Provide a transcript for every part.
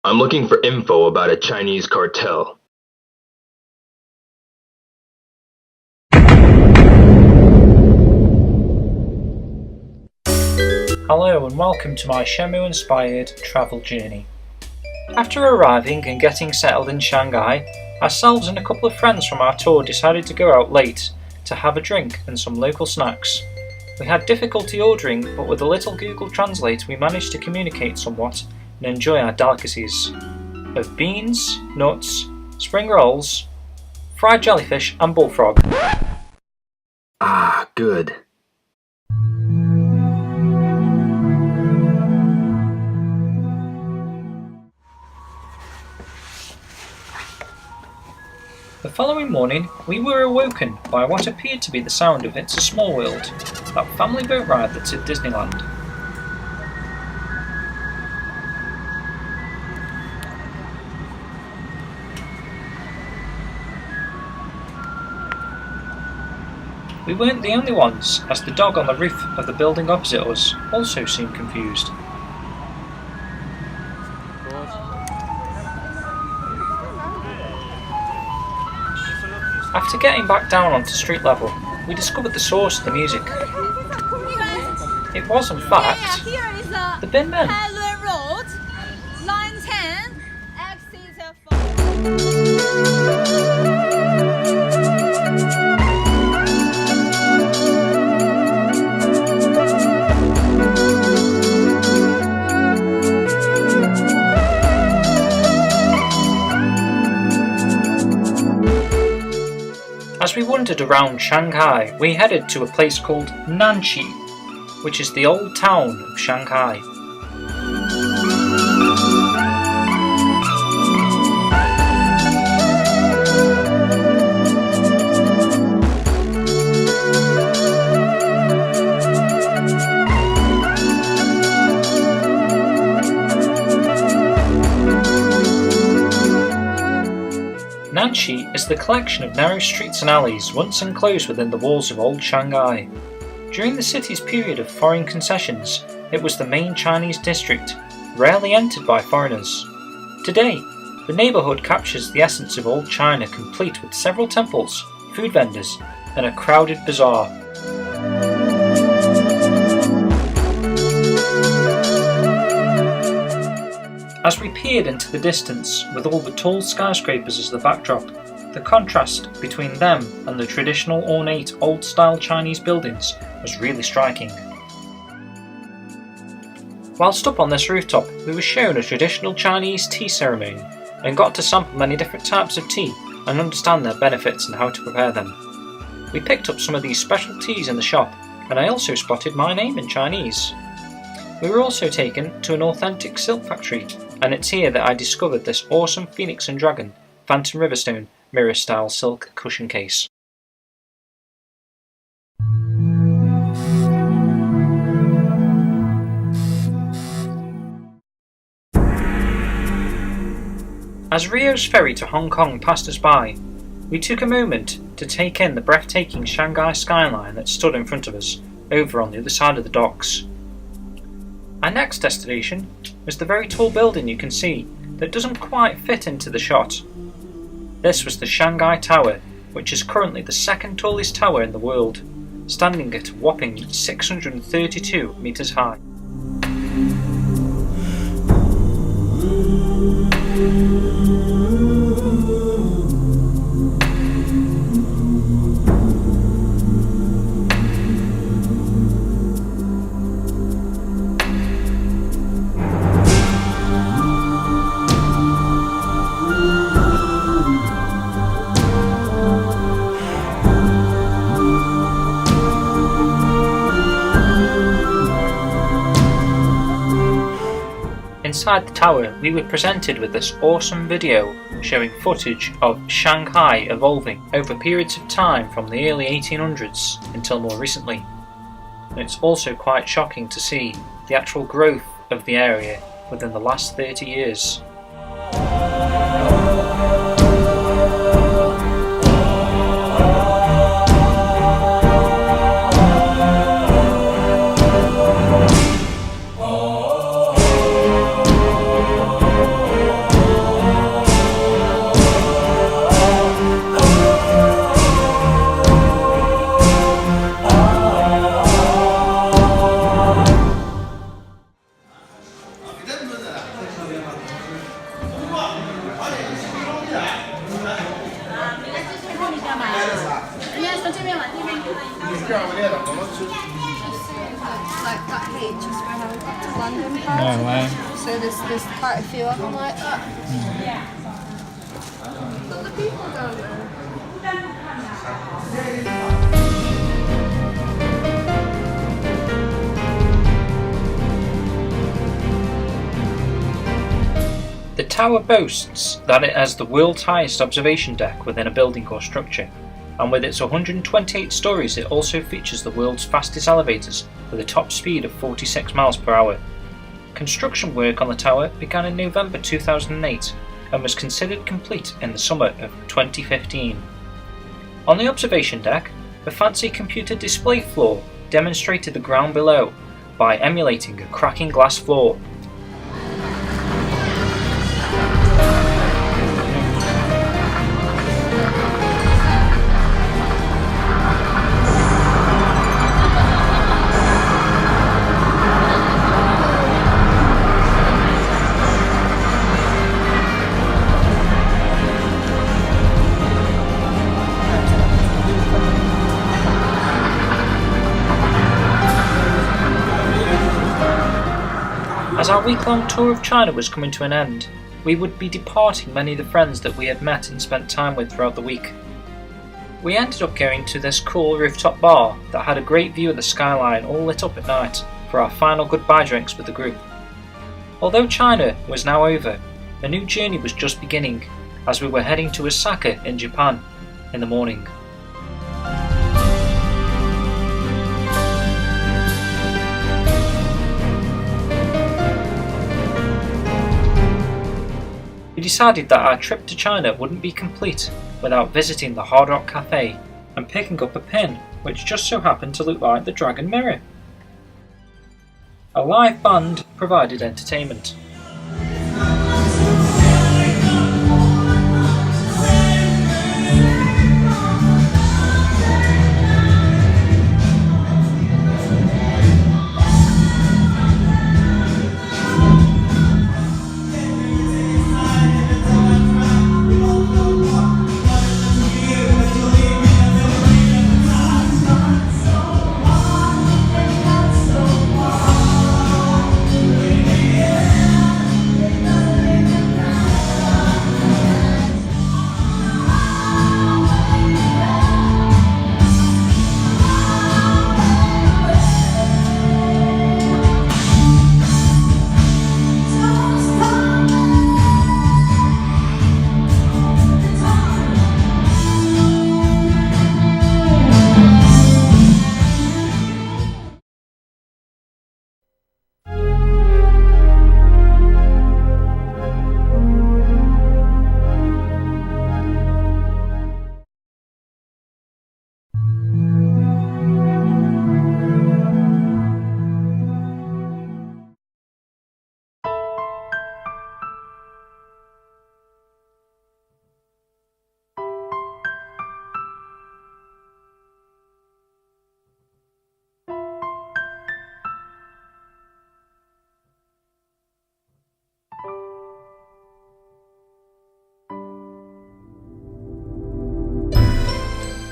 I'm looking for info about a Chinese cartel. Hello and welcome to my Shenmue-inspired travel journey. After arriving and getting settled in Shanghai, ourselves and a couple of friends from our tour decided to go out late to have a drink and some local snacks. We had difficulty ordering, but with a little Google Translate we managed to communicate somewhat and enjoy our delicacies of beans, nuts, spring rolls, fried jellyfish and bullfrog. Ah, good. The following morning, we were awoken by what appeared to be the sound of It's a Small World, that family boat ride that's at Disneyland. We weren't the only ones, as the dog on the roof of the building opposite us also seemed confused. After getting back down onto street level, we discovered the source of the music. It was, in fact, the Bin Men. Road, line 10, exit 4. As we wandered around Shanghai, we headed to a place called Nanshi, which is the old town of Shanghai. Nanshi is the collection of narrow streets and alleys once enclosed within the walls of old Shanghai. During the city's period of foreign concessions, it was the main Chinese district, rarely entered by foreigners. Today, the neighbourhood captures the essence of old China, complete with several temples, food vendors, and a crowded bazaar. As we peered into the distance, with all the tall skyscrapers as the backdrop, the contrast between them and the traditional ornate old-style Chinese buildings was really striking. Whilst up on this rooftop, we were shown a traditional Chinese tea ceremony and got to sample many different types of tea and understand their benefits and how to prepare them. We picked up some of these special teas in the shop, and I also spotted my name in Chinese. We were also taken to an authentic silk factory, and it's here that I discovered this awesome Phoenix and Dragon Phantom Riverstone mirror style silk cushion case. As Rio's ferry to Hong Kong passed us by, we took a moment to take in the breathtaking Shanghai skyline that stood in front of us, over on the other side of the docks. Our next destination was the very tall building you can see that doesn't quite fit into the shot. This was the Shanghai Tower, which is currently the second tallest tower in the world, standing at a whopping 632 metres high. Inside the tower, we were presented with this awesome video showing footage of Shanghai evolving over periods of time from the early 1800s until more recently. And it's also quite shocking to see the actual growth of the area within the last 30 years. Like that H is when I got to London No part. way. So there's quite a few of them like that. But the people don't know. The tower boasts that it has the world's highest observation deck within a building or structure, and with its 128 stories it also features the world's fastest elevators with a top speed of 46 miles per hour. Construction work on the tower began in November 2008 and was considered complete in the summer of 2015. On the observation deck, the fancy computer display floor demonstrated the ground below by emulating a cracking glass floor. As our week-long tour of China was coming to an end, we would be departing many of the friends that we had met and spent time with throughout the week. We ended up going to this cool rooftop bar that had a great view of the skyline all lit up at night for our final goodbye drinks with the group. Although China was now over, a new journey was just beginning as we were heading to Osaka in Japan in the morning. We decided that our trip to China wouldn't be complete without visiting the Hard Rock Cafe and picking up a pin which just so happened to look like the Dragon Mirror. A live band provided entertainment.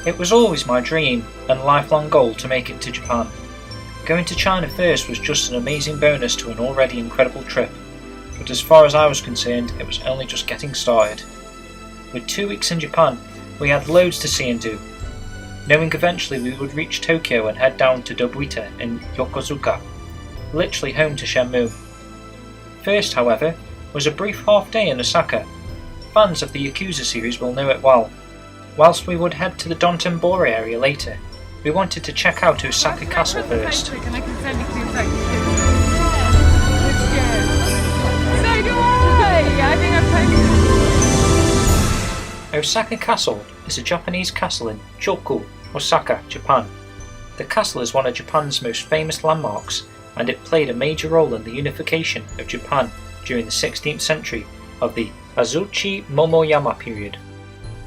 It was always my dream and lifelong goal to make it to Japan. Going to China first was just an amazing bonus to an already incredible trip, but as far as I was concerned, it was only just getting started. With 2 weeks in Japan, we had loads to see and do, knowing eventually we would reach Tokyo and head down to Dobuita in Yokosuka, literally home to Shenmue. First, however, was a brief half day in Osaka. Fans of the Yakuza series will know it well. Whilst we would head to the Dotonbori area later, we wanted to check out Osaka Castle first. So do I! I think I've posted. Osaka Castle is a Japanese castle in Choku, Osaka, Japan. The castle is one of Japan's most famous landmarks, and it played a major role in the unification of Japan during the 16th century of the Azuchi Momoyama period.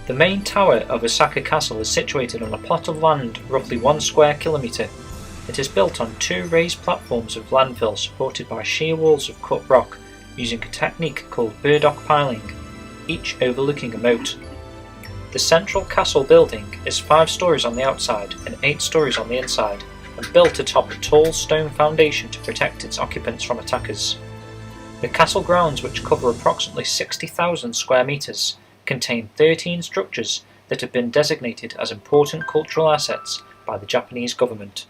The main tower of Osaka Castle is situated on a plot of land roughly 1 square kilometre. It is built on 2 raised platforms of landfill supported by sheer walls of cut rock using a technique called burdock piling, each overlooking a moat. The central castle building is 5 stories on the outside and 8 stories on the inside, and built atop a tall stone foundation to protect its occupants from attackers. The castle grounds, which cover approximately 60,000 square metres, contain 13 structures that have been designated as important cultural assets by the Japanese government.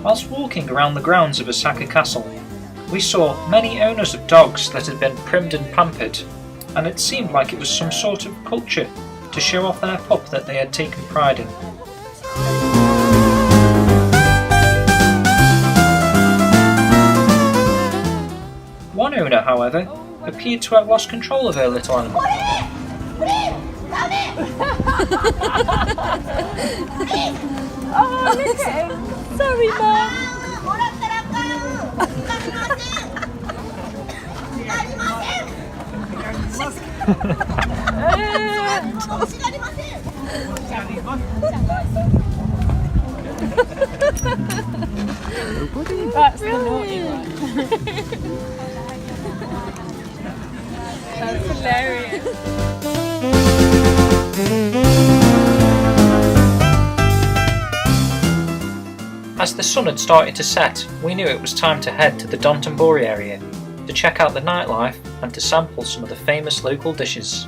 Whilst walking around the grounds of Osaka Castle, we saw many owners of dogs that had been primed and pampered, and it seemed like it was some sort of culture to show off their pup that they had taken pride in. One owner, however, appeared to have lost control of her little animal. Oh, look at him. Sorry, Mum. That's the naughty one. That's hilarious. As the sun had started to set, we knew it was time to head to the Dotonbori area to check out the nightlife and to sample some of the famous local dishes.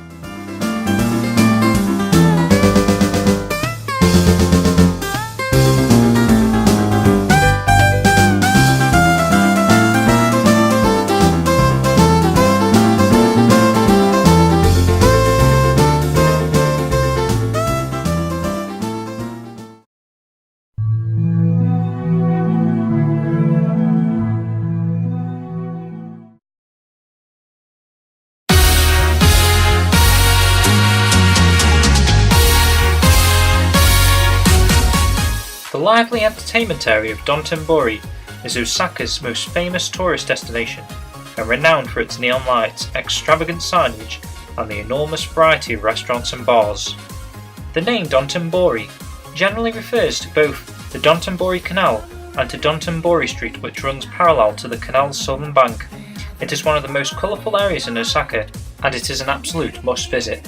The lively entertainment area of Dotonbori is Osaka's most famous tourist destination, and renowned for its neon lights, extravagant signage, and the enormous variety of restaurants and bars. The name Dotonbori generally refers to both the Dotonbori Canal and to Dotonbori Street, which runs parallel to the canal's southern bank. It is one of the most colourful areas in Osaka, and it is an absolute must visit.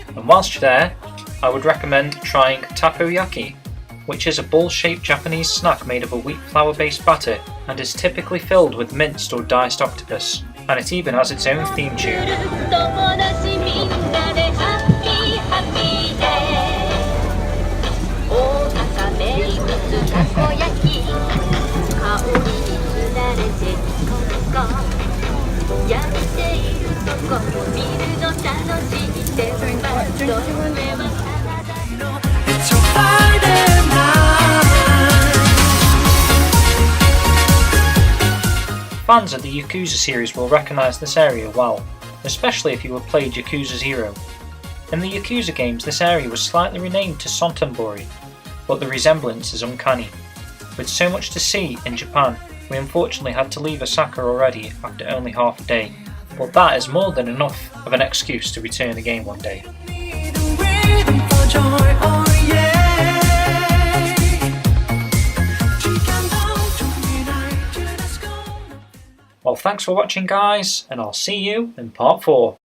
And whilst you're there, I would recommend trying takoyaki, which is a ball-shaped Japanese snack made of a wheat flour-based batter and is typically filled with minced or diced octopus, and it even has its own theme tune. Fans of the Yakuza series will recognise this area well, especially if you have played Yakuza 0. In the Yakuza games, this area was slightly renamed to Dotonbori, but the resemblance is uncanny. With so much to see in Japan, we unfortunately had to leave Osaka already after only half a day, but that is more than enough of an excuse to return again one day. Well, thanks for watching guys, and I'll see you in part 4.